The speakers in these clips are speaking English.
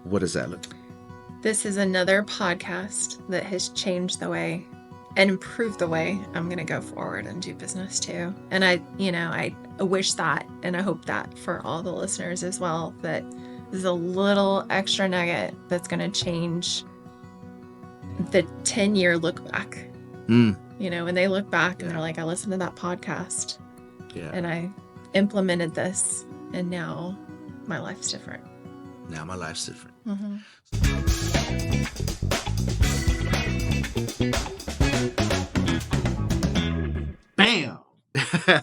What does that look like? This is another podcast that has changed the way and improved the way I'm going to go forward and do business too. And I wish that, and I hope that for all the listeners as well, that this is a little extra nugget that's going to change the 10-year look back. When they look back and they're like, I listened to that podcast and I implemented this, and now my life's different. Now my life's different. Bam!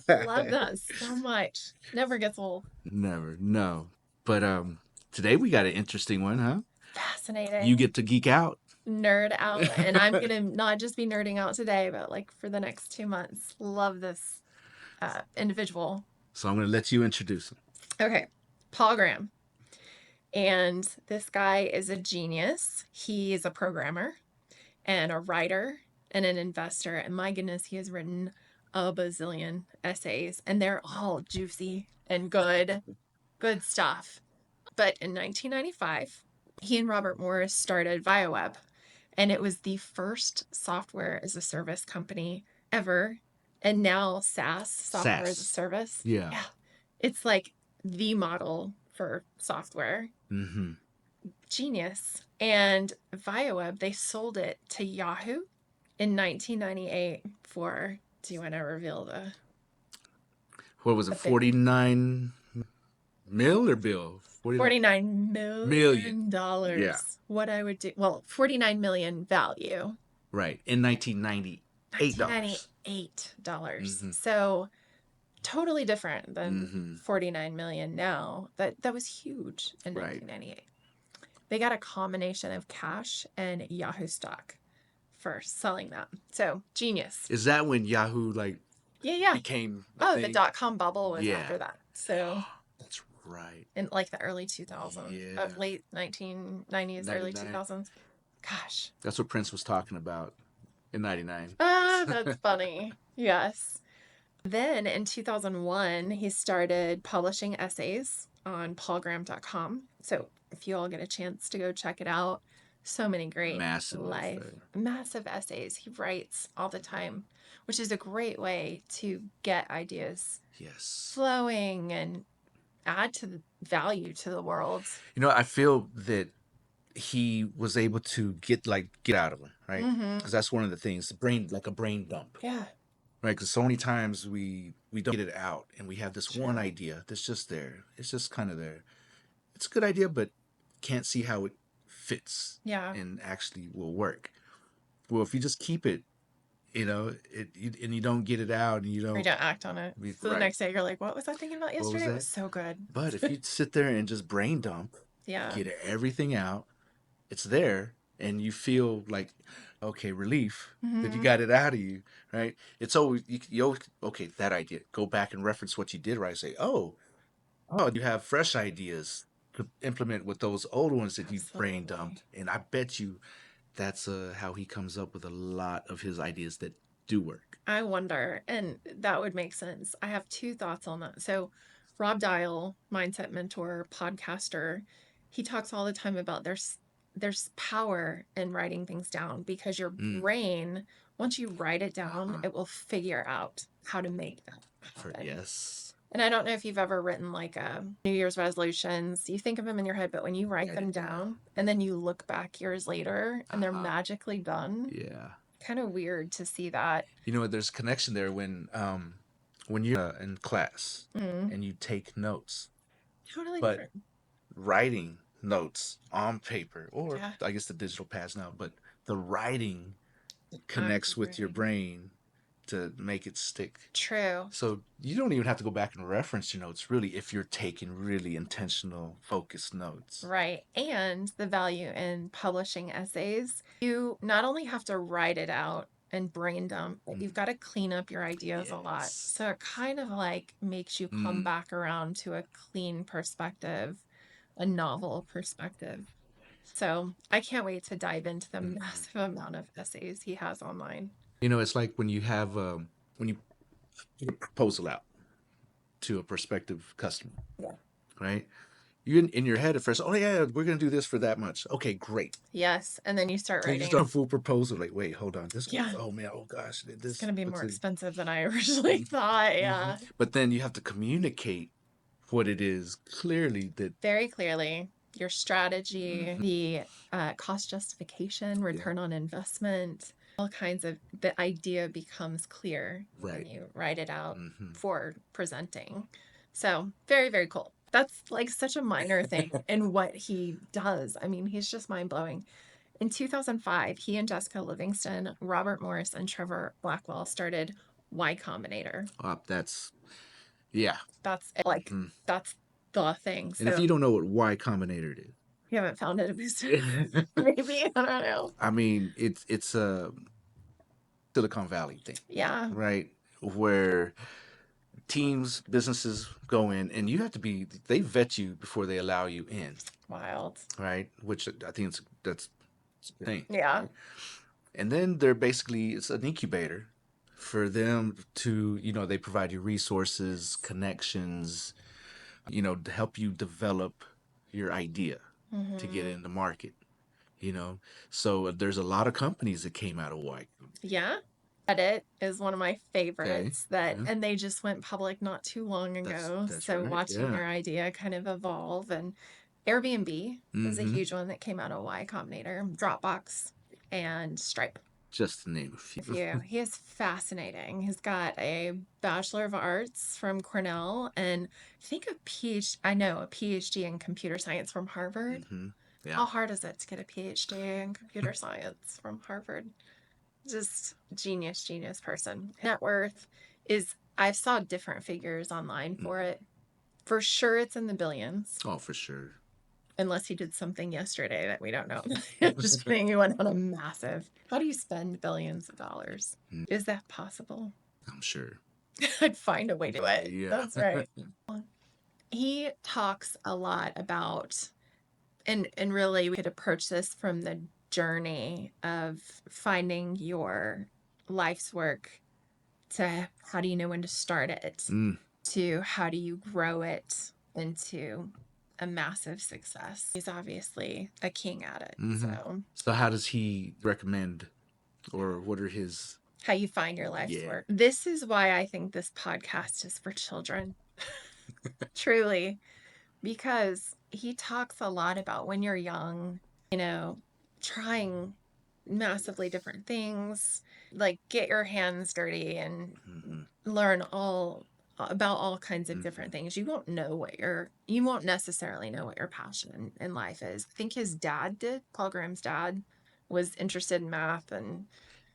Love that so much. Never gets old. Never, no. But today we got an interesting one, huh? Fascinating. You get to geek out. Nerd out. And I'm going to not just be nerding out today, but like for the next 2 months. Love this individual. So I'm going to let you introduce him. Okay. Paul Graham. And this guy is a genius. He is a programmer and a writer and an investor. And my goodness, he has written a bazillion essays, and they're all juicy and good stuff. But in 1995, he and Robert Morris started Vioweb, and it was the first software as a service company ever. And now SaaS, software as a service. Yeah. It's like the model for software. Genius. And Vioweb, they sold it to Yahoo in 1998 for, do you want to reveal the... What was it, 49 mil or bill? $49 million. Yeah. What I would do... Well, $49 million value. Right. In $1998. $1998. So totally different than $49 million now. That was huge in 1998. They got a combination of cash and Yahoo stock for selling that. So genius. Is that when Yahoo became the .com bubble was after that. So that's right. In like the early 2000s, late 1990s, early 2000s. Gosh. That's what Prince was talking about in 99. That's funny. Yes. Then in 2001, he started publishing essays on paulgraham.com. So if you all get a chance to go check it out, so many great massive essays. He writes all the time, which is a great way to get ideas flowing and add to the value to the world. I feel that he was able to get out of it, right? Because that's one of the things, a brain dump. Yeah. Right, because so many times we don't get it out, and we have this one idea that's just there. It's just kind of there. It's a good idea, but can't see how it fits and actually will work. Well, if you just keep it, and you don't get it out, and you don't act on it. So the next day you're like, what was I thinking about yesterday? It was so good. But if you sit there and just brain dump, get everything out, it's there, and you feel like, okay, relief that you got it out of you, right? It's always, you always, okay, that idea. Go back and reference what you did right. Say, oh, you have fresh ideas to implement with those old ones that you brain dumped. And I bet you that's how he comes up with a lot of his ideas that do work. I wonder, and that would make sense. I have 2 thoughts on that. So Rob Dial, mindset mentor, podcaster, he talks all the time about there's power in writing things down, because your brain, once you write it down, it will figure out how to make that happen. Yes. And I don't know if you've ever written like New Year's resolutions. You think of them in your head, but when you write them down and then you look back years later and they're magically done. Yeah. Kind of weird to see that. There's a connection there when you're in class and you take notes. Totally different. Writing notes on paper, or I guess the digital pads now, but the writing connects with your brain to make it stick. True. So you don't even have to go back and reference your notes, really, if you're taking really intentional, focused notes. Right. And the value in publishing essays, you not only have to write it out and brain dump, but you've got to clean up your ideas a lot. So it kind of like makes you come back around to a clean perspective, a novel perspective. So I can't wait to dive into the massive amount of essays he has online. It's like when you have when you put a proposal out to a prospective customer, right? You in your head at first, oh yeah, we're gonna do this for that much. Okay, great. Yes, and then you start And writing. you start a full proposal. Like, wait, hold on, this. Yeah. Oh man, oh gosh, It's this going to be what's more it? expensive than I originally thought. Yeah. But then you have to communicate what it is clearly. That Very clearly, your strategy, the cost justification, return on investment, all kinds of, the idea becomes clear when you write it out for presenting. So very, very cool. That's like such a minor thing in what he does. I mean, he's just mind blowing. In 2005, he and Jessica Livingston, Robert Morris, and Trevor Blackwell started Y Combinator. that's yeah. That's it. Like that's the thing. And if you don't know what Y Combinator is, you haven't found it. Maybe, I don't know. I mean, it's a Silicon Valley thing. Yeah. Right, where teams, businesses go in, and you have to be. They vet you before they allow you in. Wild. Right, which I think that's the thing. Yeah. Right? And then they're basically, it's an incubator for them to, they provide you resources, connections, to help you develop your idea to get in the market. So there's a lot of companies that came out of White. Yeah. Reddit is one of my favorites and they just went public not too long ago. That's so right. Watching their idea kind of evolve, and Airbnb is a huge one that came out of Y Combinator, Dropbox, and Stripe. Just to name a few. He is fascinating. He's got a Bachelor of Arts from Cornell and I think a PhD in computer science from Harvard. Yeah. How hard is it to get a PhD in computer science from Harvard? Just genius person. Net worth is, I saw different figures online for it. For sure it's in the billions. Oh, for sure. Unless he did something yesterday that we don't know. Just kidding. He went on a massive. How do you spend billions of dollars? Is that possible? I'm sure. I'd find a way to do it. Yeah. That's right. He talks a lot about, and really we could approach this from the journey of finding your life's work to how do you know when to start it, to how do you grow it into a massive success. He's obviously a king at it. So how does he recommend, or what are his... How you find your life's work. This is why I think this podcast is for children. Truly. Because he talks a lot about when you're young, trying massively different things, like get your hands dirty and learn about all kinds of different things. You won't necessarily know what your passion in life is. I think his dad did. Paul Graham's dad was interested in math and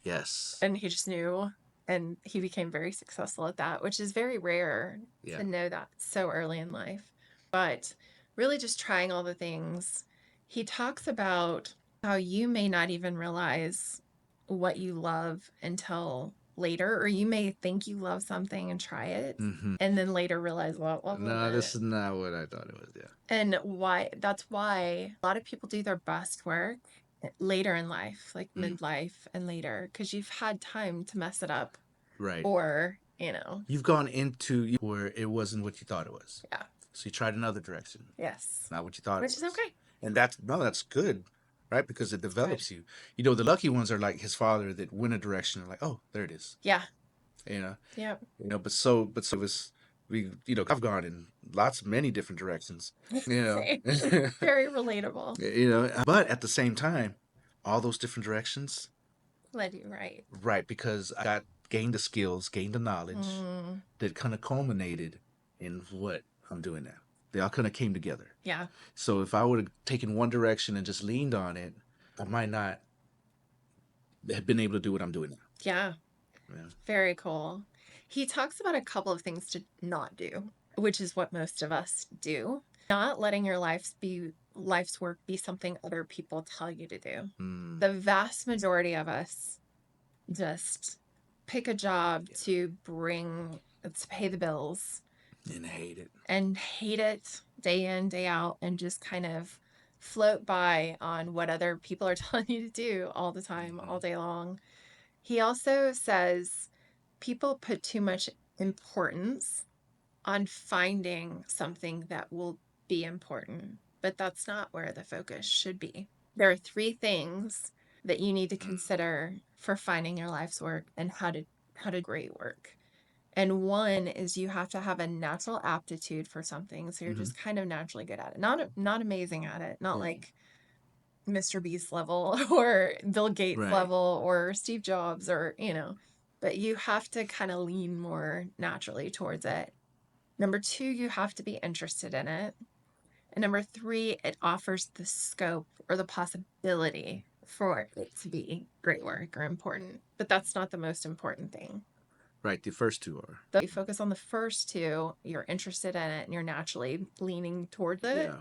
he just knew, and he became very successful at that, which is very rare to know that so early in life. But really just trying all the things. He talks about how you may not even realize what you love until later, or you may think you love something and try it and then later realize, no, this is not what I thought it was. And that's why a lot of people do their best work later in life, like midlife and later, because you've had time to mess it up, right? Or you've gone into where it wasn't what you thought it was. Yeah. So you tried another direction. Yes. Not what you thought it was. Which is okay. And that's good, right? Because it develops you. The lucky ones are like his father that went a direction and like, oh, there it is. Yeah. Yeah. But so it was, I've gone in many different directions. Very relatable. But at the same time, all those different directions led you right. Right, because I gained the skills, gained the knowledge that kind of culminated in what I'm doing now. They all kind of came together. Yeah. So if I would have taken one direction and just leaned on it, I might not have been able to do what I'm doing now. Yeah. Very cool. He talks about a couple of things to not do, which is what most of us do. Not letting your life's work be something other people tell you to do. The vast majority of us just pick a job to pay the bills. And hate it day in, day out, and just kind of float by on what other people are telling you to do all the time, all day long. He also says people put too much importance on finding something that will be important, but that's not where the focus should be. There are 3 things that you need to consider for finding your life's work and how to great work. And one is you have to have a natural aptitude for something. So you're just kind of naturally good at it. Not amazing at it. Not like Mr. Beast level or Bill Gates level or Steve Jobs or, but you have to kind of lean more naturally towards it. Number 2, you have to be interested in it. And number 3, it offers the scope or the possibility for it to be great work or important. But that's not the most important thing. Right. The first 2 are. So you focus on the first 2, you're interested in it, and you're naturally leaning towards it. Yeah.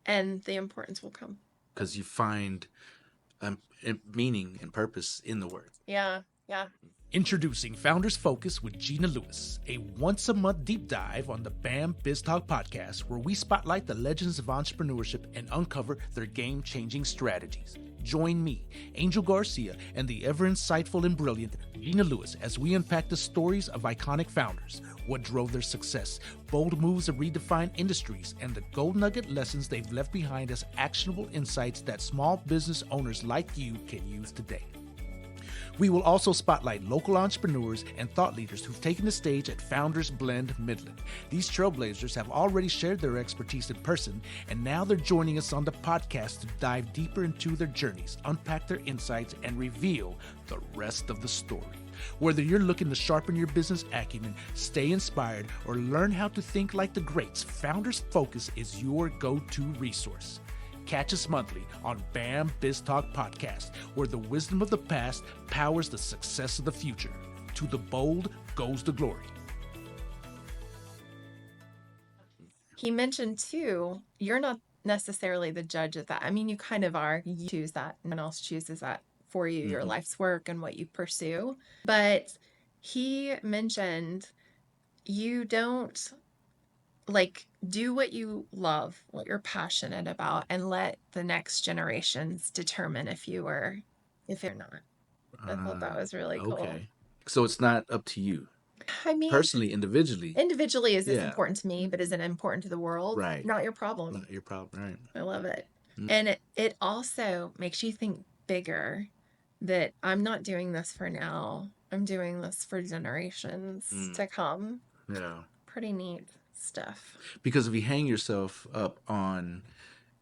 And the importance will come. Because you find meaning and purpose in the work. Yeah. Yeah. Introducing Founders Focus with Gina Lewis, a once-a-month deep dive on the BAMBIZTALK podcast where we spotlight the legends of entrepreneurship and uncover their game-changing strategies. Join me, Angel Garcia, and the ever-insightful and brilliant Gina Lewis as we unpack the stories of iconic founders, what drove their success, bold moves that redefine industries, and the gold nugget lessons they've left behind as actionable insights that small business owners like you can use today. We will also spotlight local entrepreneurs and thought leaders who've taken the stage at Founders Blend Midland. These trailblazers have already shared their expertise in person, and now they're joining us on the podcast to dive deeper into their journeys, unpack their insights, and reveal the rest of the story. Whether you're looking to sharpen your business acumen, stay inspired, or learn how to think like the greats, Founders Focus is your go-to resource. Catch us monthly on BAMBIZTALK podcast, where the wisdom of the past powers the success of the future. To the bold goes the glory. He mentioned too, you're not necessarily the judge of that. I mean, you kind of are. You choose that. No one else chooses that for you, your life's work and what you pursue. But he mentioned you don't do what you love, what you're passionate about, and let the next generations determine if you're not. I thought that was really cool. Okay. So it's not up to you. I mean, personally, individually is this important to me, but is it important to the world? Right. Not your problem. Not your problem, right. I love it. And it also makes you think bigger, that I'm not doing this for now. I'm doing this for generations to come. Yeah. Pretty neat stuff. Because if you hang yourself up on,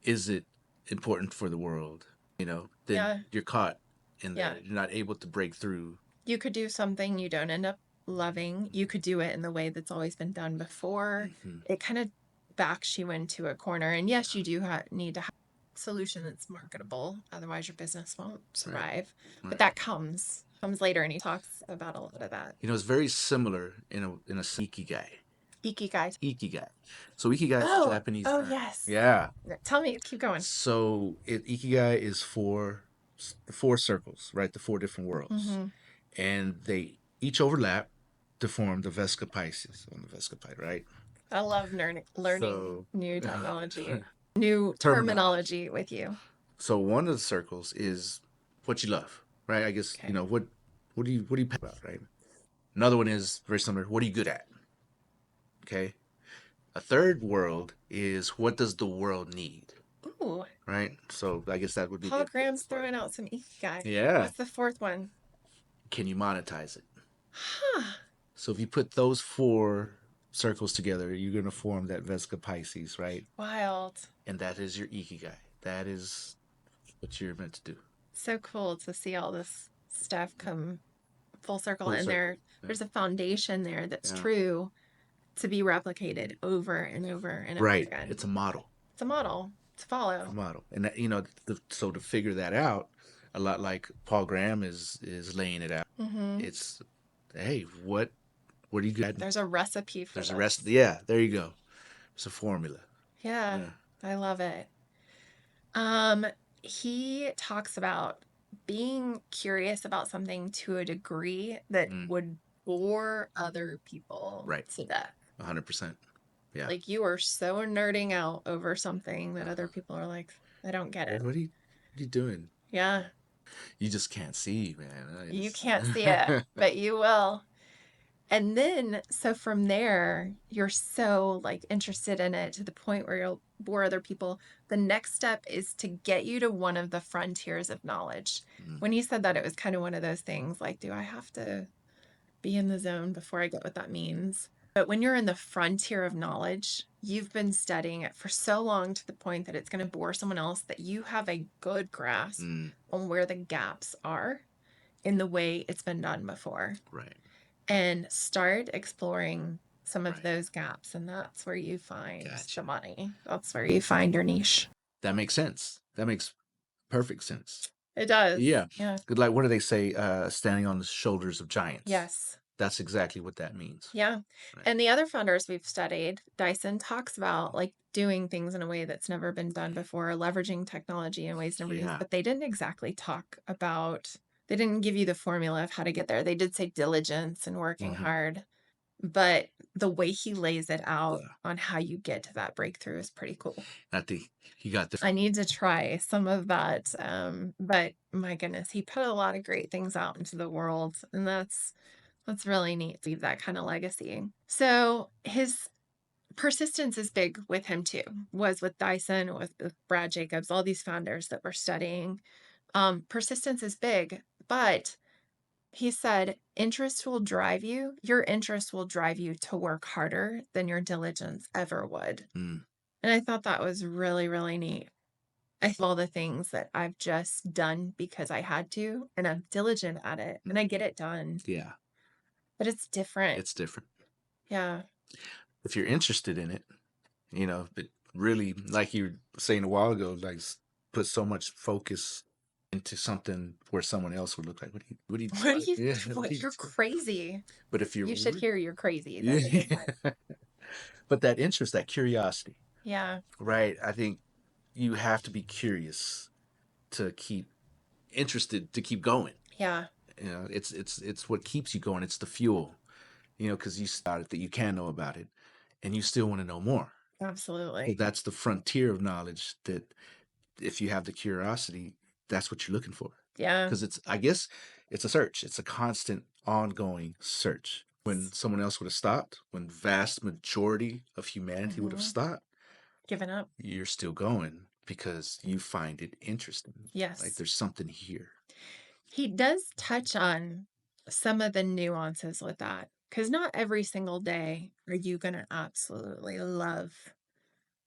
is it important for the world, then you're caught in that. You're not able to break through. You could do something you don't end up loving. You could do it in the way that's always been done before. It kind of backs you into a corner. And yes, you do need to have a solution that's marketable. Otherwise, your business won't survive. Right. But that comes later, and he talks about a lot of that. It's very similar in a ikigai. Ikigai. So ikigai is Japanese. Oh, yes. Yeah. Tell me, keep going. So ikigai is four circles, right? The 4 different worlds. And they each overlap to form the Vesica Pisces on the Vescapite, right? I love learning new technology, new terminology with you. So one of the circles is what you love, right? I guess, what do you passionate about, right? Another one is very similar. What are you good at? Okay. A third world is what does the world need? Ooh. Right? So I guess that would be... Paul Graham's throwing out some ikigai. Yeah. What's the 4th one? Can you monetize it? Huh. So if you put those 4 circles together, you're going to form that Vesica Pisces, right? Wild. And that is your ikigai. That is what you're meant to do. So cool to see all this stuff come full circle. And there's a foundation there that's true, to be replicated over and over and over again. Right. It's a model. It's a model to follow. A model. And, so to figure that out, a lot like Paul Graham is laying it out. It's, hey, what are you good at? There's a recipe for There's a recipe. Yeah, there you go. It's a formula. Yeah, I love it. He talks about being curious about something to a degree that would bore other people to death. 100%. Yeah. Like you are so nerding out over something that other people are like, I don't get it. What are you doing? Yeah. You just can't see, man. You can't see it, but you will. And then, so from there, you're so interested in it to the point where bore other people. The next step is to get you to one of the frontiers of knowledge. When he said that, it was kind of one of those things like, do I have to be in the zone before I get what that means? But when you're in the frontier of knowledge, you've been studying it for so long to the point that it's going to bore someone else that you have a good grasp on where the gaps are in the way it's been done before. Right. And start exploring some of those gaps. And that's where you find the money. That's where you find your niche. That makes sense. That makes perfect sense. It does. Yeah. Yeah. Good. Like, what do they say? Standing on the shoulders of giants. Yes. That's exactly what that means. Yeah. Right. And the other founders we've studied, Dyson talks about like doing things in a way that's never been done before, leveraging technology in ways never used, but they didn't exactly talk about, they didn't give you the formula of how to get there. They did say diligence and working hard, but the way he lays it out on how you get to that breakthrough is pretty cool. I think he got this. I need to try some of that. But my goodness, he put a lot of great things out into the world, and that's really neat to leave that kind of legacy. So his persistence is big with him too, was with Dyson, with Brad Jacobs, all these founders that we're studying. Persistence is big, but he said, interest will drive you. Your interest will drive you to work harder than your diligence ever would. And I thought that was really, really neat. I think all the things that I've just done because I had to, and I'm diligent at it, and I get it done. Yeah. But it's different. It's different. Yeah. If you're interested in it, but really, like you were saying a while ago, like put so much focus into something where someone else would look like, you're crazy. But if you should hear you're crazy. Yeah. But that interest, that curiosity. Yeah. Right. I think you have to be curious to keep interested, to keep going. Yeah. It's what keeps you going. It's the fuel, because you started that you can know about it and you still want to know more. Absolutely. So that's the frontier of knowledge that if you have the curiosity, that's what you're looking for. Yeah. Because I guess it's a search. It's a constant, ongoing search. When someone else would have stopped, when vast majority of humanity would have stopped, given up, you're still going because you find it interesting. Yes. Like there's something here. He does touch on some of the nuances with that, because not every single day are you going to absolutely love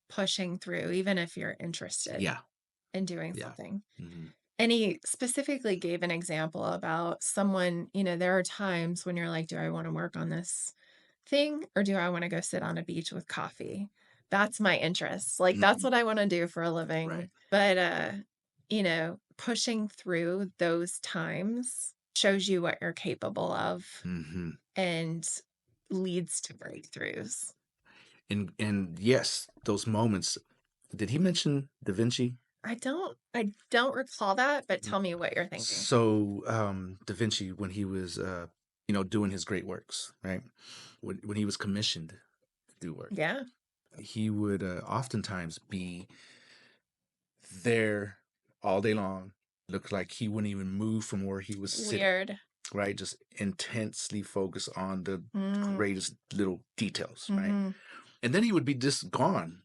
pushing through, even if you're interested in doing something. And he specifically gave an example about someone, there are times when you're like, do I want to work on this thing or do I want to go sit on a beach with coffee? That's my interest. Like, that's what I want to do for a living. Right. But, pushing through those times shows you what you're capable of and leads to breakthroughs. And yes, those moments. Did he mention Da Vinci? I don't recall that, but tell me what you're thinking. So, Da Vinci, when he was, doing his great works, right? When he was commissioned to do work, he would oftentimes be there all day long. Looked like he wouldn't even move from where he was sitting. Weird. Right? Just intensely focused on the greatest little details, right? And then he would be just gone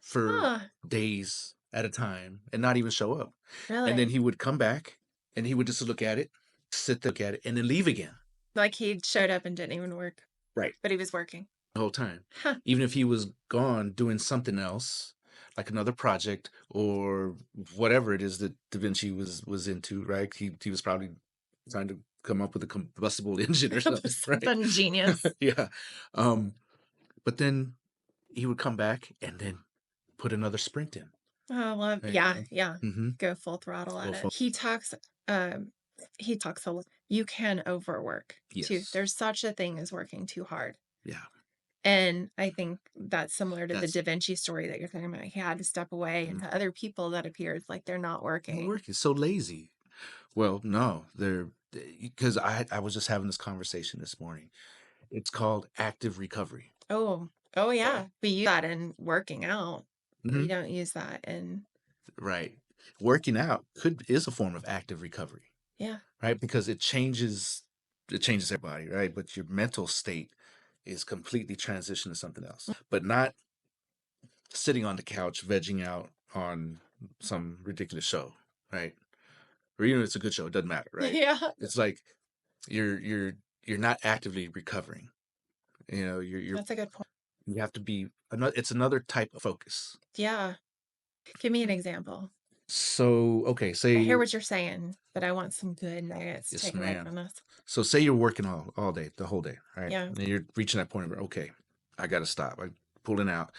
for days at a time and not even show up. Really? And then he would come back and he would just look at it, sit there, look at it, and then leave again. Like he showed up and didn't even work. Right. But he was working. The whole time. Even if he was gone doing something else, like another project or whatever it is that Da Vinci was into, right? He was probably trying to come up with a combustible engine or something. Something genius. Yeah. But then he would come back and then put another sprint in. Oh, well, yeah. Go full throttle at it. He talks a lot. You can overwork too. There's such a thing as working too hard. Yeah. And I think that's similar to the Da Vinci story that you're talking about. He had to step away and to other people that appeared like they're not working. Not working. So lazy. Well, no, because I was just having this conversation this morning. It's called active recovery. Oh yeah. We use that in working out. We don't use that in. Right. Working out is a form of active recovery. Yeah. Right. Because it changes everybody. Right. But your mental state is completely transitioned to something else, but not sitting on the couch, vegging out on some ridiculous show, right? Or even if it's a good show, it doesn't matter, right? Yeah. It's like you're not actively recovering. You're That's a good point. you have to be it's another type of focus. Yeah. Give me an example. So, okay, I say hear what you're saying, but I want some good nuggets to yes, take away ma'am. from this. So say you're working all day, the whole day, right? Yeah. And you're reaching that point where, okay, I got to stop. I pulling out.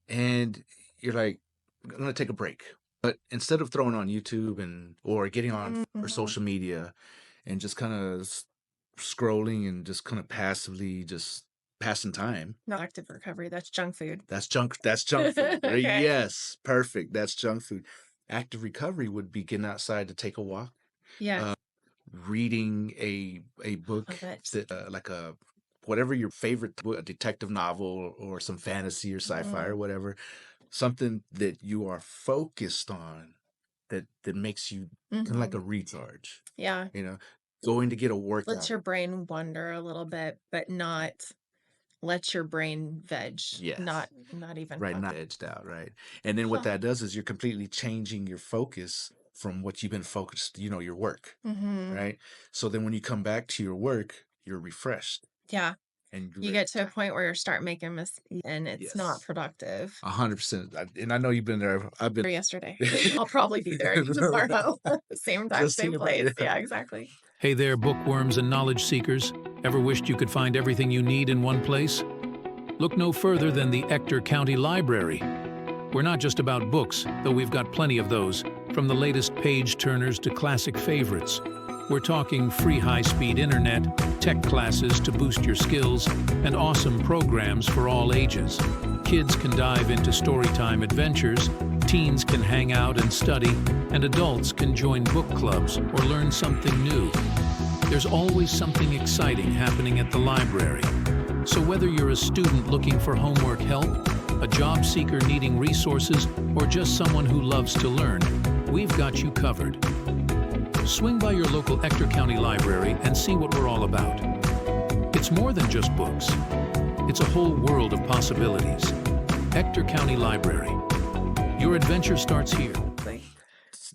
And you're like, I'm going to take a break. But instead of throwing on YouTube or getting on or social media and just kind of scrolling and just kind of passively just passing time. Not active recovery. That's junk food. That's junk food. Okay. Yes, perfect. That's junk food. Active recovery would be getting outside to take a walk. Yeah. Reading a book that like whatever your favorite book, a detective novel or some fantasy or sci-fi or whatever, something that you are focused on that makes you kind of like a recharge. Yeah. Going to get a workout. Let your brain wander a little bit, but not let your brain veg. Yes. Not even right, not edged out, right? And then what that does is you're completely changing your focus from what you've been focused, your work, right? So then when you come back to your work, you're refreshed. Yeah. And you get to a point where you start making mistakes and it's not productive. 100%. And I know you've been there. I've been there yesterday. I'll probably be there tomorrow. Same time, same place. Yeah, exactly. Hey there, bookworms and knowledge seekers. Ever wished you could find everything you need in one place? Look no further than the Ector County Library. We're not just about books, though we've got plenty of those, from the latest page-turners to classic favorites. We're talking free high-speed internet, tech classes to boost your skills, and awesome programs for all ages. Kids can dive into storytime adventures, teens can hang out and study, and adults can join book clubs or learn something new. There's always something exciting happening at the library. So whether you're a student looking for homework help, a job seeker needing resources, or just someone who loves to learn, we've got you covered. Swing by your local Ector County Library and see what we're all about. It's more than just books. It's a whole world of possibilities. Ector County Library. Your adventure starts here.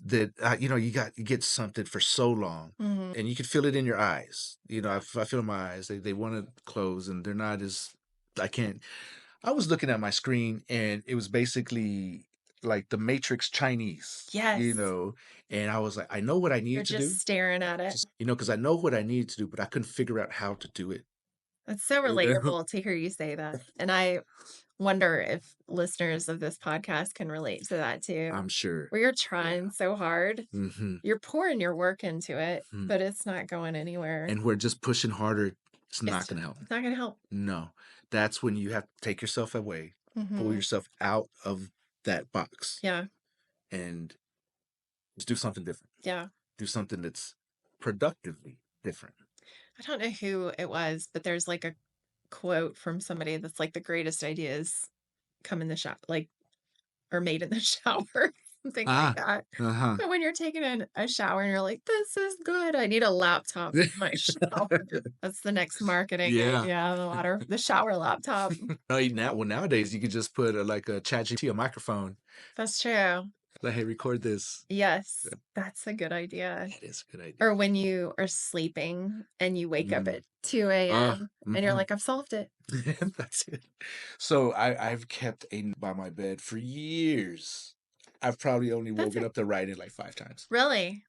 That you get something for so long, and you can feel it in your eyes. I feel in my eyes. They want to close, and they're not as. I was looking at my screen, and it was basically like the Matrix Chinese. Yes. And I was like, I know what I need to do. You're just staring at it. Because I know what I need to do, but I couldn't figure out how to do it. It's so relatable to hear you say that. And I wonder if listeners of this podcast can relate to that too. I'm sure. Where you're trying so hard. You're pouring your work into it, but it's not going anywhere. And we're just pushing harder. It's not going to help. It's not going to help. No. That's when you have to take yourself away, pull yourself out of that box. Yeah. And just do something different. Yeah. Do something that's productively different. I don't know who it was, but there's like a quote from somebody that's like the greatest ideas come in the shower, or made in the shower, something like that. But when you're taking a shower and you're like, this is good, I need a laptop in my shower. That's the next marketing. Yeah, the shower laptop. Nowadays you could just put a ChatGPT, a microphone. That's true. Like, hey, record this. Yes, that's a good idea. That is a good idea. Or when you are sleeping and you wake up at 2 a.m. and you're like, I've solved it. That's it. So I've kept a by my bed for years. I've probably only woken up to write it like 5 times. Really?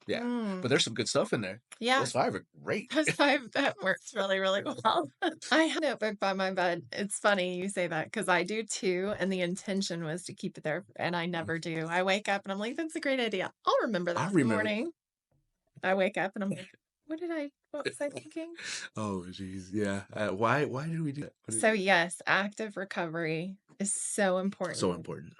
Yeah. But there's some good stuff in there. Yeah. Those 5 are great. Those 5, that works really, really well. I have a notebook by my bed. It's funny you say that because I do too. And the intention was to keep it there. And I never do. I wake up and I'm like, that's a great idea. I'll remember that in the morning. I wake up and I'm like, what was I thinking? Oh, geez. Yeah. Why did we do that? So yes, active recovery is so important. So important.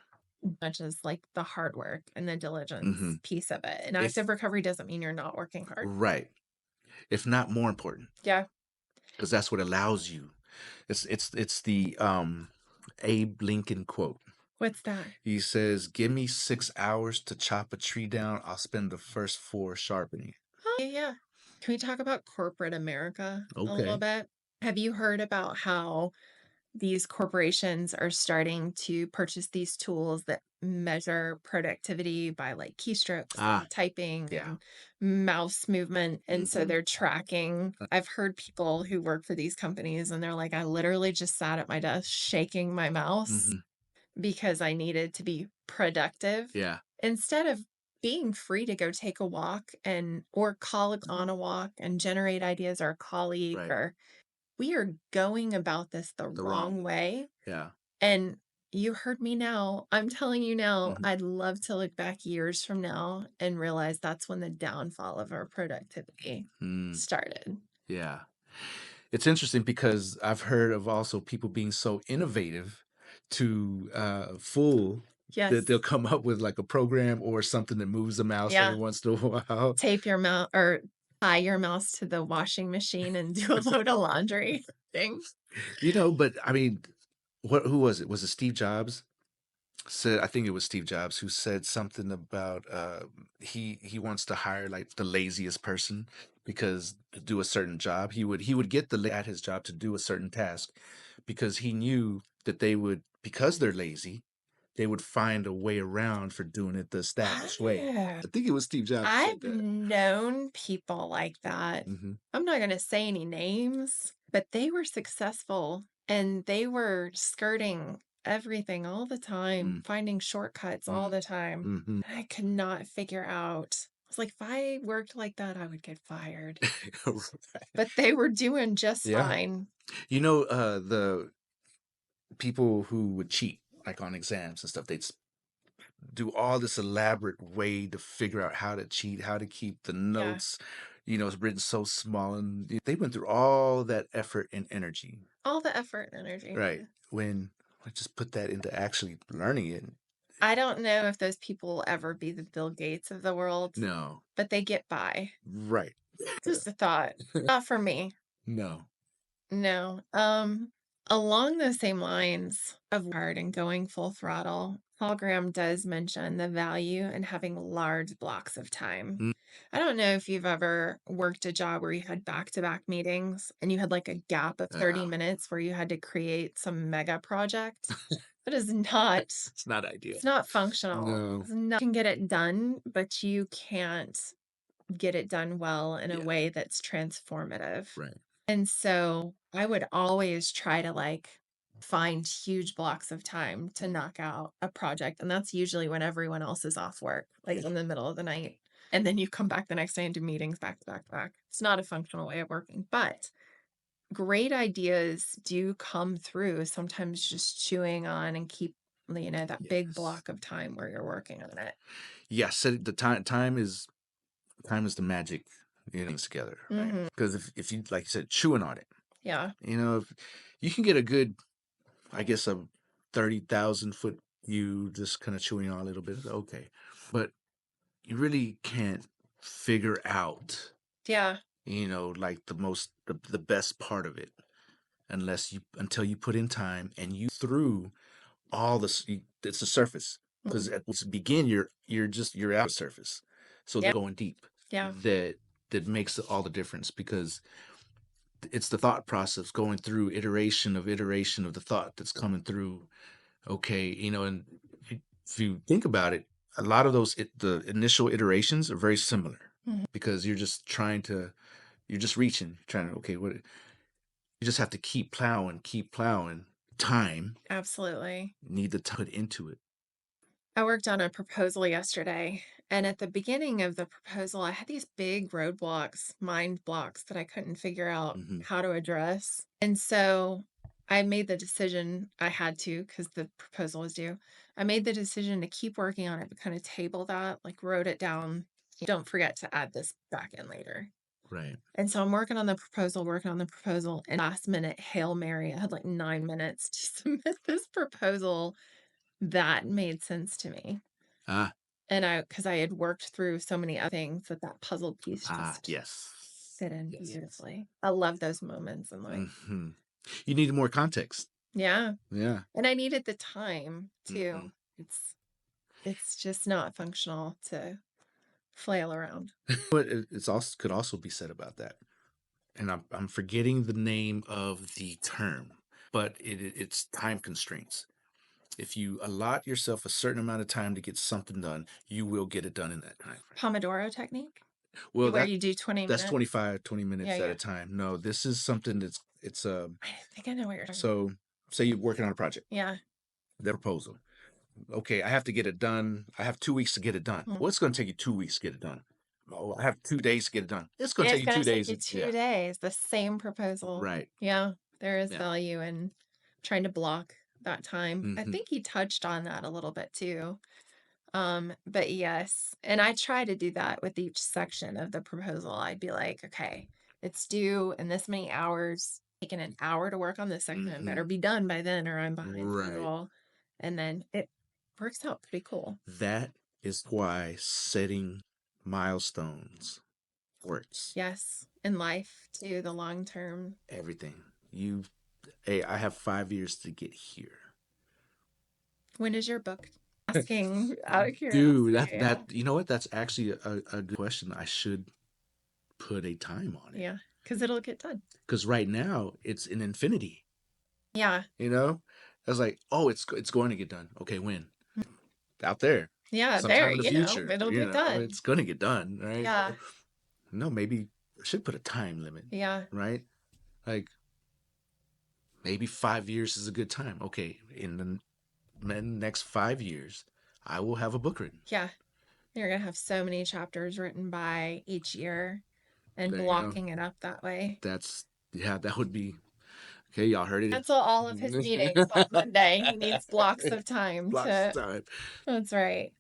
Much as like the hard work and the diligence piece of it. And active recovery doesn't mean you're not working hard. Right. If not more important. Yeah. Because that's what allows you. It's the Abe Lincoln quote. What's that? He says, give me 6 hours to chop a tree down. I'll spend the first 4 sharpening. Oh, yeah. Can we talk about corporate America a little bit? Have you heard about how these corporations are starting to purchase these tools that measure productivity by like keystrokes and typing and mouse movement. And so they're tracking. I've heard people who work for these companies and they're like, I literally just sat at my desk shaking my mouse because I needed to be productive. Yeah. Instead of being free to go take a walk or call on a walk and generate ideas or a colleague or we are going about this the wrong way. Yeah. And you heard me now. I'm telling you now, I'd love to look back years from now and realize that's when the downfall of our productivity started. Yeah. It's interesting because I've heard of also people being so innovative to fool that they'll come up with like a program or something that moves the mouse every once in a while. Tape your mouse or tie your mouse to the washing machine and do a load of laundry things. But I mean, who was it? Was it Steve Jobs? I think it was Steve Jobs who said something about he wants to hire like the laziest person because to do a certain job he would get at his job to do a certain task because he knew that because they're lazy they would find a way around for doing it the established way. I think it was Steve Jobs. I've known people like that. I'm not going to say any names, but they were successful and they were skirting everything all the time, finding shortcuts all the time. I could not figure out. I was like, if I worked like that, I would get fired. But they were doing just fine. The people who would cheat like on exams and stuff, they'd do all this elaborate way to figure out how to cheat, how to keep the notes, it's written so small. And they went through all that effort and energy. All the effort and energy. Right. When I just put that into actually learning it. I don't know if those people will ever be the Bill Gates of the world. No. But they get by. Right. Just a thought. Not for me. No. No. Along those same lines of hard and going full throttle, Paul Graham does mention the value in having large blocks of time. I don't know if you've ever worked a job where you had back-to-back meetings and you had like a gap of 30 minutes where you had to create some mega project. That is not. It's not ideal. It's not functional. No. You can get it done, but you can't get it done well in a way that's transformative. Right. And so I would always try to find huge blocks of time to knock out a project. And that's usually when everyone else is off work, in the middle of the night. And then you come back the next day and do meetings back to back to back. It's not a functional way of working, but great ideas do come through sometimes just chewing on and keep, that big block of time where you're working on it. Yes. So the time is the magic things together, right? Because if you, like you said, chewing on it, if you can get a good, I guess, a 30,000 foot view, just kind of chewing on a little bit, okay, but you really can't figure out, like the best part of it until you put in time and you through all this. It's the surface, because at the begin you're out of surface, so they're going deep. That makes all the difference, because it's the thought process going through iteration of the thought that's coming through. Okay, and if you think about it, a lot of the initial iterations are very similar, because you're just reaching, what you just have to keep plowing. Time. Absolutely. Need to put into it. I worked on a proposal yesterday, and at the beginning of the proposal, I had these big roadblocks, mind blocks that I couldn't figure out how to address. And so I made the decision, I had to, because the proposal was due. I made the decision to keep working on it, but kind of table that, wrote it down. Don't forget to add this back in later. Right. And so I'm working on the proposal, and last minute Hail Mary. I had 9 minutes to submit this proposal. That made sense to me. And because I had worked through so many other things that puzzle piece just fit in beautifully. I love those moments in life. You needed more context. Yeah. Yeah. And I needed the time too. It's just not functional to flail around. But it's also could also be said about that. And I'm forgetting the name of the term, but it's time constraints. If you allot yourself a certain amount of time to get something done, you will get it done in that time frame. Pomodoro technique? Well, where you do 20 that's minutes? 20 minutes at a time. No, this is something it's I think I know what you're talking so say you're working on a project. Yeah. The proposal. Okay, I have to get it done. I have 2 weeks to get it done. Well, it's going to take you 2 weeks to get it done. Oh, I have 2 days to get it done. It's going to take you 2 days. It's going to take you 2 days. The same proposal. Right. Yeah. There is value in trying to block that time. I think he touched on that a little bit too. But yes, and I try to do that with each section of the proposal. I'd be like, okay, it's due in this many hours, taking an hour to work on this section. It better be done by then or I'm behind schedule. And then it works out pretty cool. That is why setting milestones works. Yes. In life too, the long term. Everything. Hey, I have 5 years to get here. When is your book? Asking out of curiosity. Dude, that you know what? That's actually a good question. I should put a time on it. Yeah, because it'll get done. Because right now it's in infinity. Yeah. You know? I was like, oh, it's going to get done. Okay, when? Out there. Yeah, sometime there, in the future. it'll get done. It's going to get done, right? Yeah. No, maybe I should put a time limit. Yeah. Right? Like, maybe 5 years is a good time. Okay, in the next 5 years, I will have a book written. Yeah. You're going to have so many chapters written by each year and blocking it up that way. That would be, okay, y'all heard it. Cancel all of his meetings on Monday. He needs blocks of time. That's right.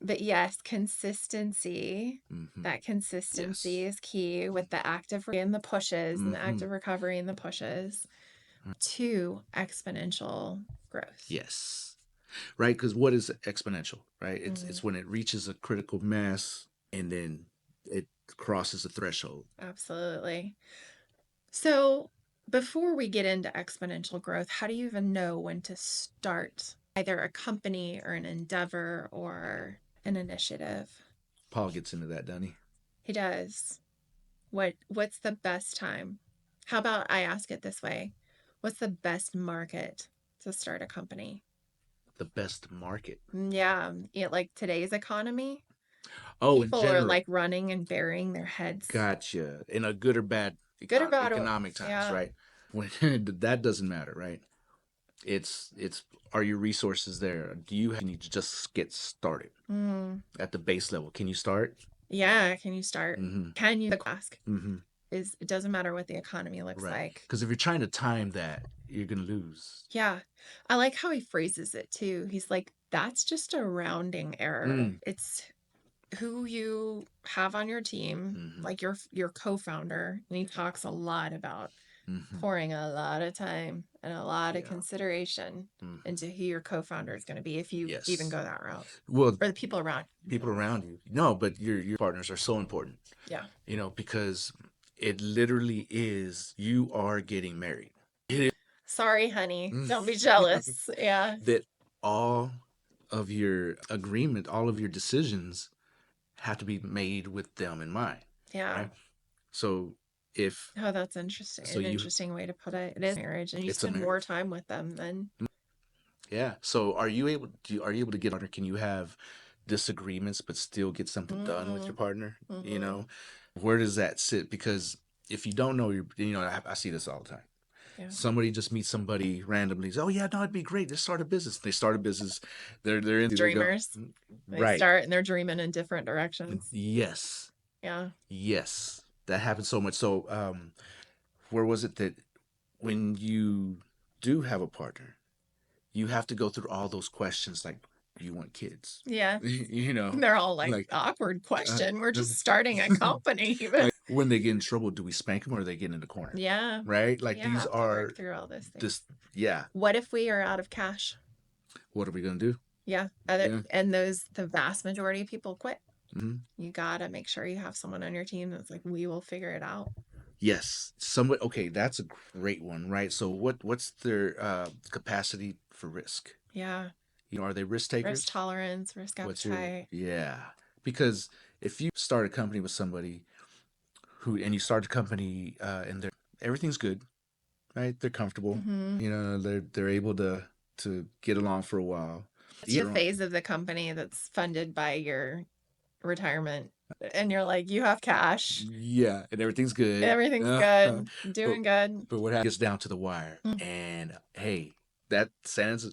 But yes, consistency. That consistency is key with the active and the pushes and the active recovery and the pushes to exponential growth. Yes. Right? Because what is exponential, right? It's when it reaches a critical mass and then it crosses a threshold. Absolutely. So before we get into exponential growth, how do you even know when to start either a company or an endeavor or an initiative? Paul gets into that, doesn't he? He does. What's the best time? How about I ask it this way? What's the best market to start a company? The best market? Yeah. Like today's economy. Oh, people are like running and burying their heads. Gotcha. In a good or bad economic times, right? When that doesn't matter, right? It's are your resources there? Do you need to just get started at the base level? Can you start? Yeah, can you start? Can you ask? It doesn't matter what the economy looks like. Because if you're trying to time that, you're gonna lose. Yeah, I like how he phrases it too. He's like, "That's just a rounding error. It's who you have on your team, like your co-founder." And he talks a lot about pouring a lot of time and a lot of consideration into who your co-founder is going to be if you even go that route. Well, or the people around you. No, but your partners are so important. Yeah. Because it literally is, you are getting married. Sorry, honey. Don't be jealous. Yeah. That all of your agreement, all of your decisions have to be made with them in mind. Yeah. Right? So that's interesting. An interesting way to put it. It is marriage, and you spend more time with them than. Yeah. So are you able to get on, or can you have disagreements but still get something done with your partner? Where does that sit? Because if you don't know, I see this all the time. Yeah. Somebody just meets somebody randomly. Oh yeah, no, it'd be great. Let's start a business. They start a business. They're in dreamers. They start and they're dreaming in different directions. Yes. Yeah. Yes, that happens so much. So, where was it that when you do have a partner, you have to go through all those questions like, do you want kids? Yeah. They're all like awkward question. We're just starting a company. When they get in trouble, do we spank them or are they get in the corner? Yeah. Right? Like these are work through all this things. Yeah. What if we are out of cash? What are we going to do? Yeah. And the vast majority of people quit. You got to make sure you have someone on your team that's like, we will figure it out. Yes. Okay, that's a great one, right? So what's their capacity for risk? Yeah. Are they risk takers? Risk tolerance, risk appetite. Yeah. Because if you start a company with somebody and you start a company and everything's good, right? They're comfortable. Mm-hmm. You know, they're able to get along for a while. It's the phase of the company that's funded by your retirement, and you're like, you have cash. Yeah, and everything's good. Everything's good. Doing good. But what happens down to the wire, and hey, the sands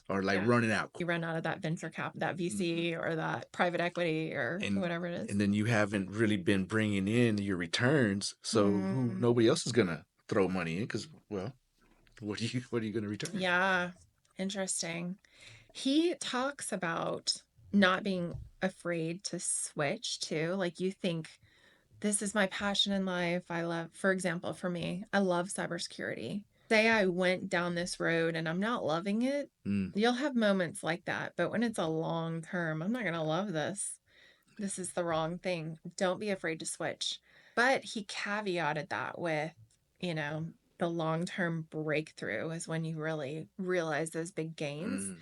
are like running out. You run out of that venture cap, that VC or that private equity or whatever it is. And then you haven't really been bringing in your returns, so nobody else is gonna throw money in because, well, what are you going to return? Yeah, interesting. He talks about not being afraid to switch too. Like, you think, this is my passion in life. I love, for example, for me, I love cybersecurity. Say I went down this road and I'm not loving it, you'll have moments like that. But when it's a long term, I'm not going to love this. This is the wrong thing. Don't be afraid to switch. But he caveated that with, the long term breakthrough is when you really realize those big gains.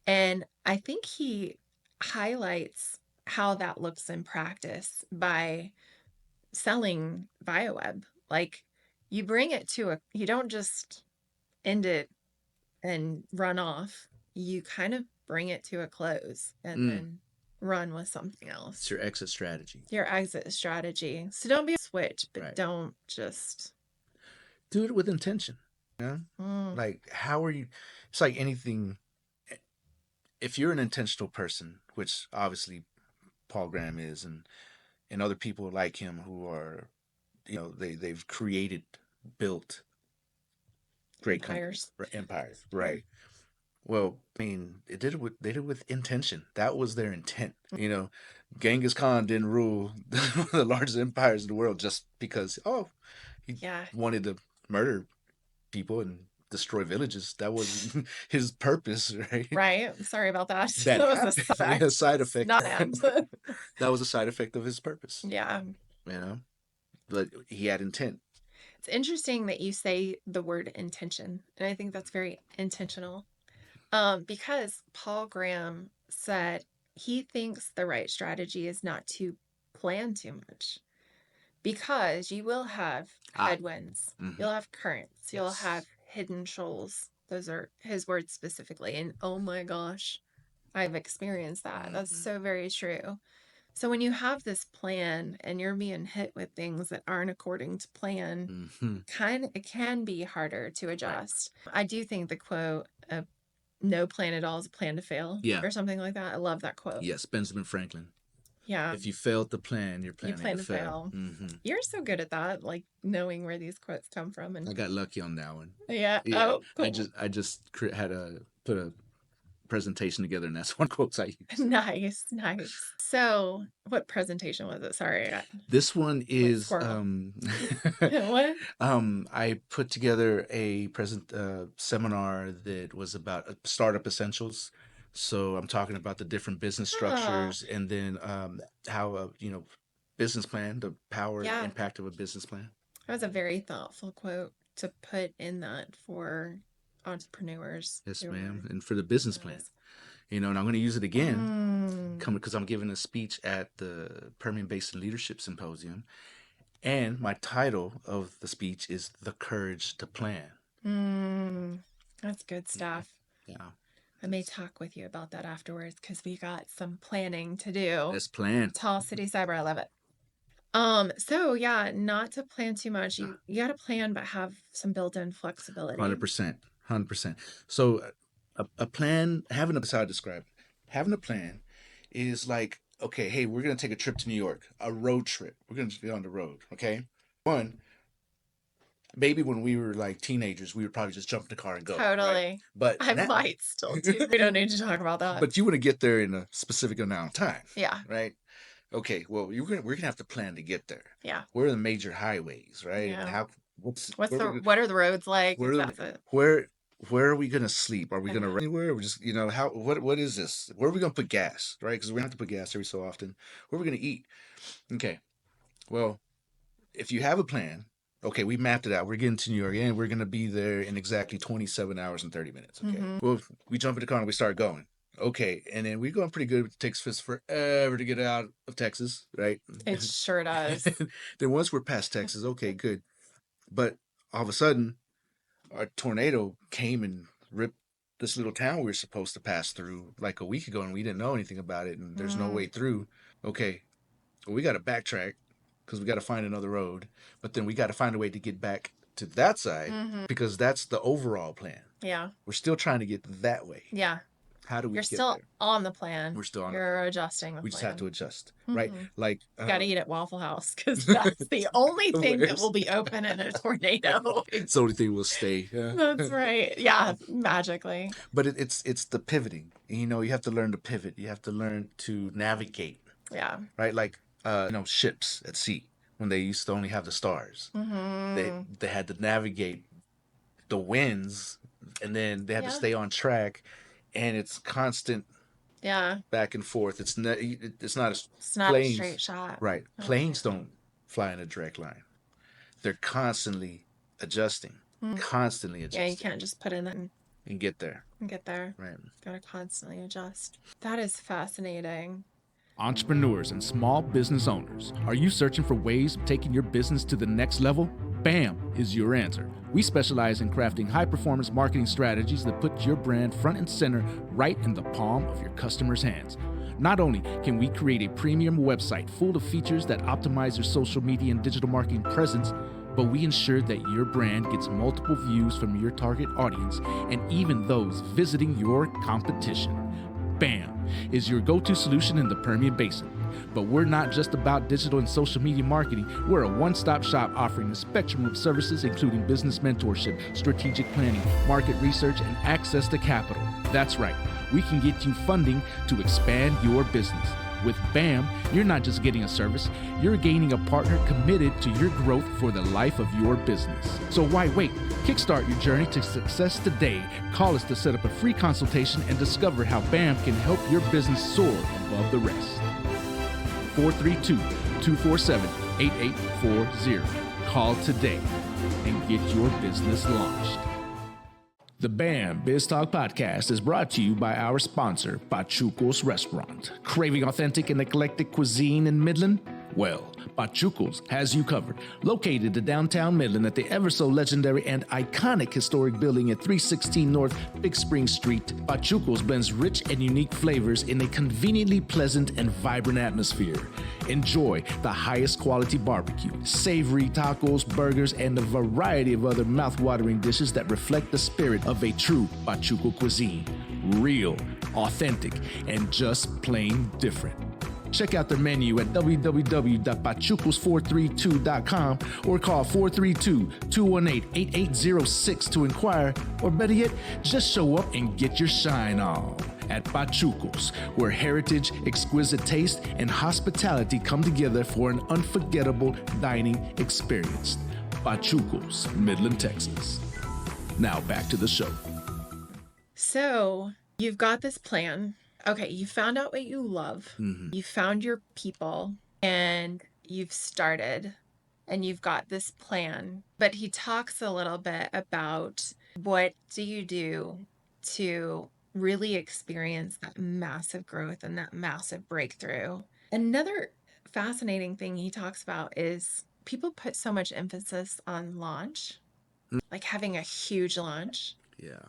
And I think he highlights how that looks in practice by selling Vioweb. Like, you bring it you don't just end it and run off. You kind of bring it to a close and then run with something else. It's your exit strategy. So don't be a switch, but don't just do it with intention. Like, how are you? It's like anything. If you're an intentional person, which obviously Paul Graham is, and other people like him who are, they've built great empires, right? Well, I mean, they did it with intention. That was their intent. Genghis Khan didn't rule the largest empires in the world just because he wanted to murder people and destroy villages. That was his purpose, right? Right. Sorry about that. That was a side effect. Not that was a side effect of his purpose. Yeah. But he had intent. It's interesting that you say the word intention, and I think that's very intentional. Because Paul Graham said he thinks the right strategy is not to plan too much, because you will have headwinds, you'll have currents, you'll have hidden shoals. Those are his words specifically. And oh my gosh, I've experienced that. That's so very true. So when you have this plan and you're being hit with things that aren't according to plan, it can be harder to adjust. Right. I do think the quote, no plan at all is a plan to fail, or something like that. I love that quote. Yes, Benjamin Franklin. Yeah. If you failed to plan, you're planning to fail. You're so good at that, like knowing where these quotes come from. And I got lucky on that one. Yeah. Oh, cool. I just had to put a presentation together, and that's one quote I used. Nice. So, what presentation was it? Sorry. This one is what? I put together a seminar that was about startup essentials. So I'm talking about the different business structures, and then how business plan, the power and impact of a business plan. That was a very thoughtful quote to put in that for entrepreneurs. Yes, ma'am. And for the business plan, and I'm going to use it again because I'm giving a speech at the Permian Basin Leadership Symposium, and my title of the speech is "The Courage to Plan." That's good stuff. Yeah. I may talk with you about that afterwards because we got some planning to do. Let's plan. Tall City Cyber, I love it. So yeah, not to plan too much. You got to plan, but have some built-in flexibility. 100%. So a plan, having how to describe it. Having a plan is like, okay, hey, we're going to take a trip to New York, a road trip. We're going to be on the road, okay? Maybe when we were like teenagers, we would probably just jump in the car and go. Totally. Right? But I might still do. We don't need to talk about that. But you want to get there in a specific amount of time. Yeah. Right? Okay, well, we're gonna have to plan to get there. Yeah. Where are the major highways, right? Yeah. What are the roads like? Where are we gonna sleep? Are we gonna rent anywhere? We're just what is this? Where are we gonna put gas? Right? Because we're gonna have to put gas every so often. Where are we gonna eat? Okay. Well, if you have a plan, okay, we mapped it out. We're getting to New York, and we're gonna be there in exactly 27 hours and 30 minutes. Okay. Well, we jump in the car and we start going. Okay, and then we're going pretty good. It takes us forever to get out of Texas, right? It sure does. Then once we're past Texas, okay, good. But all of a sudden, a tornado came and ripped this little town we were supposed to pass through like a week ago, and we didn't know anything about it, and there's no way through. Okay, well, we got to backtrack because we got to find another road, but then we got to find a way to get back to that side because that's the overall plan. Yeah. We're still trying to get that way. Yeah. How do we You're get still there? on the plan. We're still on You're adjusting the We plan. just have to adjust, right? Like you got to eat at Waffle House because that's the only thing that will be open in a tornado. It's the only thing will stay. That's right. Yeah, magically. But it's the pivoting. You know, you have to learn to pivot. You have to learn to navigate. Yeah. Right? Like ships at sea when they used to only have the stars. They had to navigate the winds, and then they had to stay on track, and it's constant back and forth. It's not a straight shot. Right. Planes don't fly in a direct line. They're constantly adjusting. Yeah, you can't just put in it and get there. Right. Got to constantly adjust. That is fascinating. Entrepreneurs and small business owners, are you searching for ways of taking your business to the next level? BAM is your answer. We specialize in crafting high-performance marketing strategies that put your brand front and center right in the palm of your customers' hands. Not only can we create a premium website full of features that optimize your social media and digital marketing presence, but we ensure that your brand gets multiple views from your target audience and even those visiting your competition. BAM is your go-to solution in the Permian Basin. But we're not just about digital and social media marketing. We're a one-stop shop offering a spectrum of services, including business mentorship, strategic planning, market research, and access to capital. That's right. We can get you funding to expand your business. With BAM, you're not just getting a service, you're gaining a partner committed to your growth for the life of your business. So why wait? Kickstart your journey to success today. Call us to set up a free consultation and discover how BAM can help your business soar above the rest. 432-247-8840. Call today and get your business launched. The BAM Biz Talk podcast is brought to you by our sponsor, Pachuco's Restaurant. Craving authentic and eclectic cuisine in Midland? Well, Pachuco's has you covered. Located in downtown Midland at the ever-so-legendary and iconic historic building at 316 North Big Spring Street, Pachuco's blends rich and unique flavors in a conveniently pleasant and vibrant atmosphere. Enjoy the highest quality barbecue, savory tacos, burgers, and a variety of other mouth-watering dishes that reflect the spirit of a true Pachuco cuisine. Real, authentic, and just plain different. Check out their menu at www.pachucos432.com or call 432-218-8806 to inquire, or better yet, just show up and get your shine on. At Pachucos, where heritage, exquisite taste, and hospitality come together for an unforgettable dining experience. Pachucos, Midland, Texas. Now back to the show. So, you've got this plan. Okay, you found out what you love. You found your people, and you've started, and you've got this plan. But he talks a little bit about what do you do to really experience that massive growth and that massive breakthrough. Another fascinating thing he talks about is people put so much emphasis on launch, like having a huge launch. Yeah.